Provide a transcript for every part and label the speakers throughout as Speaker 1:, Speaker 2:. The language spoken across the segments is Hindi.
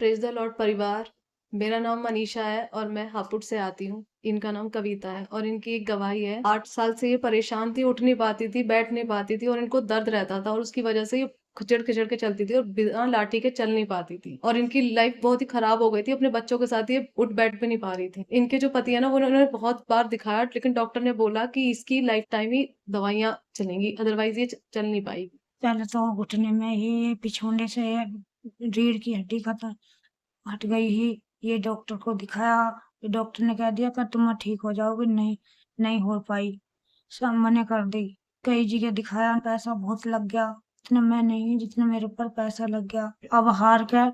Speaker 1: प्रेज़ द लॉर्ड परिवार। मेरा नाम मनीषा है और मैं हापुड़ से आती हूँ। इनका नाम कविता है और इनकी एक गवाही है। 8 साल से ये परेशान थी, उठ नहीं पाती थी, बैठ नहीं पाती थी और इनको दर्द रहता था और उसकी वज़ह से ये खिचड़-खिचड़ के चलती थी और बिना लाठी के चल नहीं पाती थी और इनकी लाइफ़ बहुत ही ख़राब हो गई थी। अपने बच्चों के साथ ये उठ-बैठ भी नहीं पा रही थी। इनके जो पति है ना, वो उन्होंने बहुत बार दिखाया, लेकिन डॉक्टर ने बोला कि इसकी लाइफ़ टाइम ही दवाइयाँ चलेंगी, अदरवाइज़ ये चल नहीं पाएगी।
Speaker 2: पहले तो घुटने में ही पिछौने से रीढ़ की हड्डी हट गई ही। ये डॉक्टर को दिखाया। ये डॉक्टर ने कह दिया कि तुम ठीक हो जाओगे। नहीं, नहीं हो पाई। सब मना कर दी। कई जगह दिखाया, पैसा बहुत लग गया। इतना मैं नहीं जितना मेरे ऊपर पैसा लग गया। अब हार कर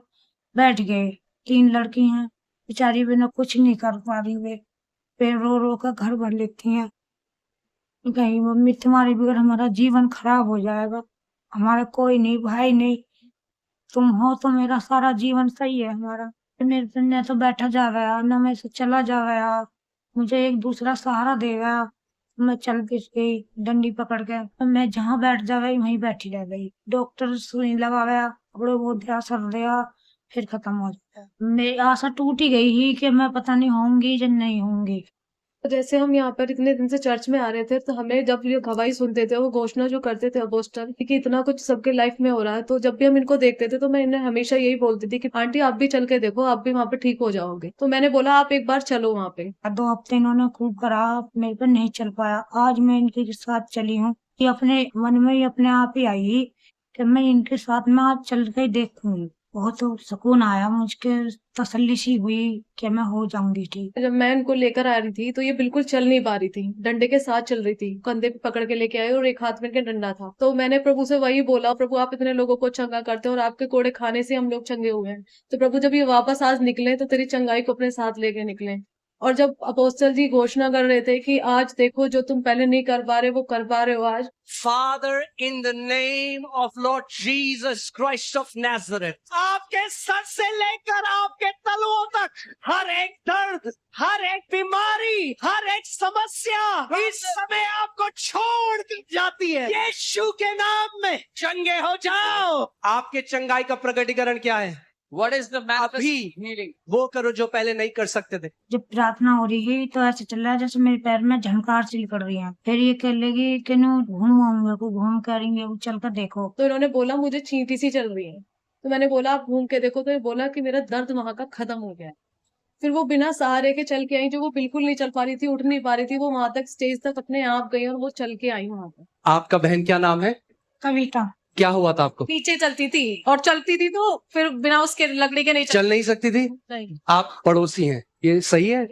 Speaker 2: बैठ गए। 3 लड़की हैं, बेचारी बिना कुछ नहीं कर पा रही। वे रो रो कर घर भर लेती हैं। कहीं मम्मी तुम्हारे बगैर हमारा जीवन खराब हो जाएगा। हमारा कोई नहीं, भाई नहीं, तुम हो तो मेरा सारा जीवन सही है हमारा। मेरे से न तो बैठा जा रहा, न मैं से चला जा रहा। मुझे एक दूसरा सहारा देगा। मैं चल के गई डंडी पकड़ के। मैं जहाँ बैठ जा गई वहीं बैठी रह गई। डॉक्टर सुई लगाया, थोड़ा बहुत दिया, असर दिया, फिर खत्म हो जाता। मेरी आशा टूट ही गई ही कि मैं पता नहीं होंगी या नहीं होंगी।
Speaker 1: तो जैसे हम यहाँ पर इतने दिन से चर्च में आ रहे थे, तो हमें जब ये गवाही सुनते थे, वो घोषणा जो करते थे अपोस्टल कि इतना कुछ सबके लाइफ में हो रहा है, तो जब भी हम इनको देखते थे, तो मैं इन्हें हमेशा यही बोलती थी कि आंटी आप भी चल के देखो, आप भी वहाँ पे ठीक हो जाओगे। तो मैंने बोला आप एक बार चलो वहाँ पे।
Speaker 2: 2 हफ्ते इन्होंने खूब करा, मेरे पे नहीं चल पाया। आज मैं इनके साथ चली हूँ। ये अपने मन में ही अपने आप ही आई कि मैं इनके साथ में आज चल के देखूंगी। बहुत सुकून आया मुझके, तसल्ली सी हुई कि मैं हो जाऊंगी ठीक।
Speaker 1: जब मैं इनको लेकर आ रही थी, तो ये बिल्कुल चल नहीं पा रही थी, डंडे के साथ चल रही थी, कंधे पे पकड़ के लेके आए और एक हाथ में इनके डंडा था। तो मैंने प्रभु से वही बोला, प्रभु आप इतने लोगों को चंगा करते हो और आपके कोड़े खाने से हम लोग चंगे हुए हैं। तो प्रभु जब ये वापस आज निकले, तो तेरी चंगाई को अपने साथ लेके निकले। और जब अपोस्टल जी घोषणा कर रहे थे कि आज देखो जो तुम पहले नहीं कर पा रहे, वो कर पा रहे हो आज।
Speaker 3: Father, in the name of Lord Jesus Christ of Nazareth, आपके सर से लेकर आपके तलवों तक हर एक दर्द, हर एक बीमारी, हर एक समस्या इस समय आपको छोड़ दी जाती है। यीशु के नाम में चंगे हो जाओ। आपके चंगाई का प्रकटीकरण क्या है?
Speaker 4: What is the manifest
Speaker 3: अभी
Speaker 4: healing?
Speaker 3: वो करो जो पहले नहीं कर सकते थे।
Speaker 2: जब प्रार्थना हो रही है तो ऐसे चल रहा है जैसे मेरे पैर में झनकार सी निकल रही है। फिर ये कह लेगी कि नो घूमो, मेरे को घूम करेंगे, वो चल कर देखो।
Speaker 1: तो इन्होंने बोला मुझे चींटी सी चल रही है। तो मैंने बोला आप घूम के देखो, तो ये बोला कि मेरा दर्द वहां का खत्म हो गया है। फिर वो बिना सहारे के चल के आई, जो वो बिल्कुल नहीं चल पा रही थी, उठ नहीं पा रही थी, वो वहां तक स्टेज तक अपने आप गई और वो चल के आई वहां पर।
Speaker 3: आपका बहन क्या नाम है?
Speaker 2: कविता।
Speaker 3: क्या हुआ था आपको?
Speaker 1: पीछे चलती थी और चलती थी तो फिर बिना उसके लकड़ी के नहीं
Speaker 3: चल नहीं सकती थी?
Speaker 1: नहीं,
Speaker 3: आप पड़ोसी हैं, ये सही है?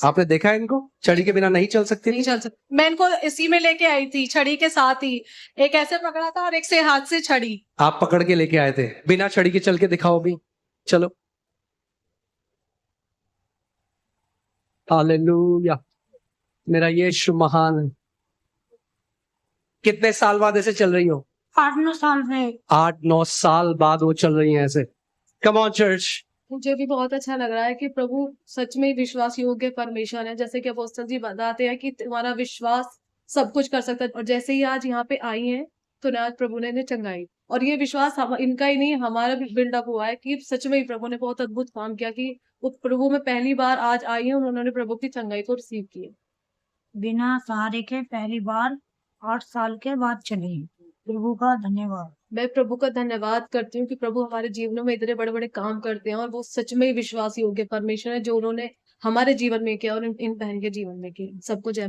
Speaker 3: आपने देखा है इनको? छड़ी के बिना नहीं चल सकती
Speaker 1: नहीं
Speaker 3: थी?
Speaker 1: चल सकती। मैं इनको इसी में लेके आई थी, छड़ी के साथ ही। एक ऐसे पकड़ा था और एक से हाथ से छड़ी।
Speaker 3: आप पकड़ के लेके आए थे, बिना छड़ी के चल के दिखाओ भी। चलो। हालेलुया, मेरा यीशु महान है। कितने साल बाद ऐसे चल रही हो?
Speaker 2: 8-9 साल से।
Speaker 3: 8-9 साल बाद वो चल रही हैं ऐसे। Come on church.
Speaker 1: मुझे भी बहुत अच्छा लग रहा है कि प्रभु सच में ही विश्वास योग्य परमेश्वर है। जैसे कि अपोस्तल जी बताते हैं कि तुम्हारा विश्वास सब कुछ कर सकता है। और जैसे ही आज यहाँ पे आई हैं, तो आज प्रभु ने इन्हें चंगाई। और ये विश्वास इनका ही नहीं, हमारा भी बिल्डअप हुआ है कि सच में ही प्रभु ने बहुत अद्भुत काम किया कि वो प्रभु में पहली बार आज आई है और उन्होंने प्रभु की चंगाई को रिसीव किया।
Speaker 2: बिना सहारे के पहली बार 8 साल के बाद चली। प्रभु का धन्यवाद।
Speaker 1: मैं प्रभु का धन्यवाद करती हूँ कि प्रभु हमारे जीवनों में इतने बड़े-बड़े काम करते हैं और वो सच में ही विश्वास योग्य परमेश्वर है, जो उन्होंने हमारे जीवन में किया और इन बहन के जीवन में किया। सबको जय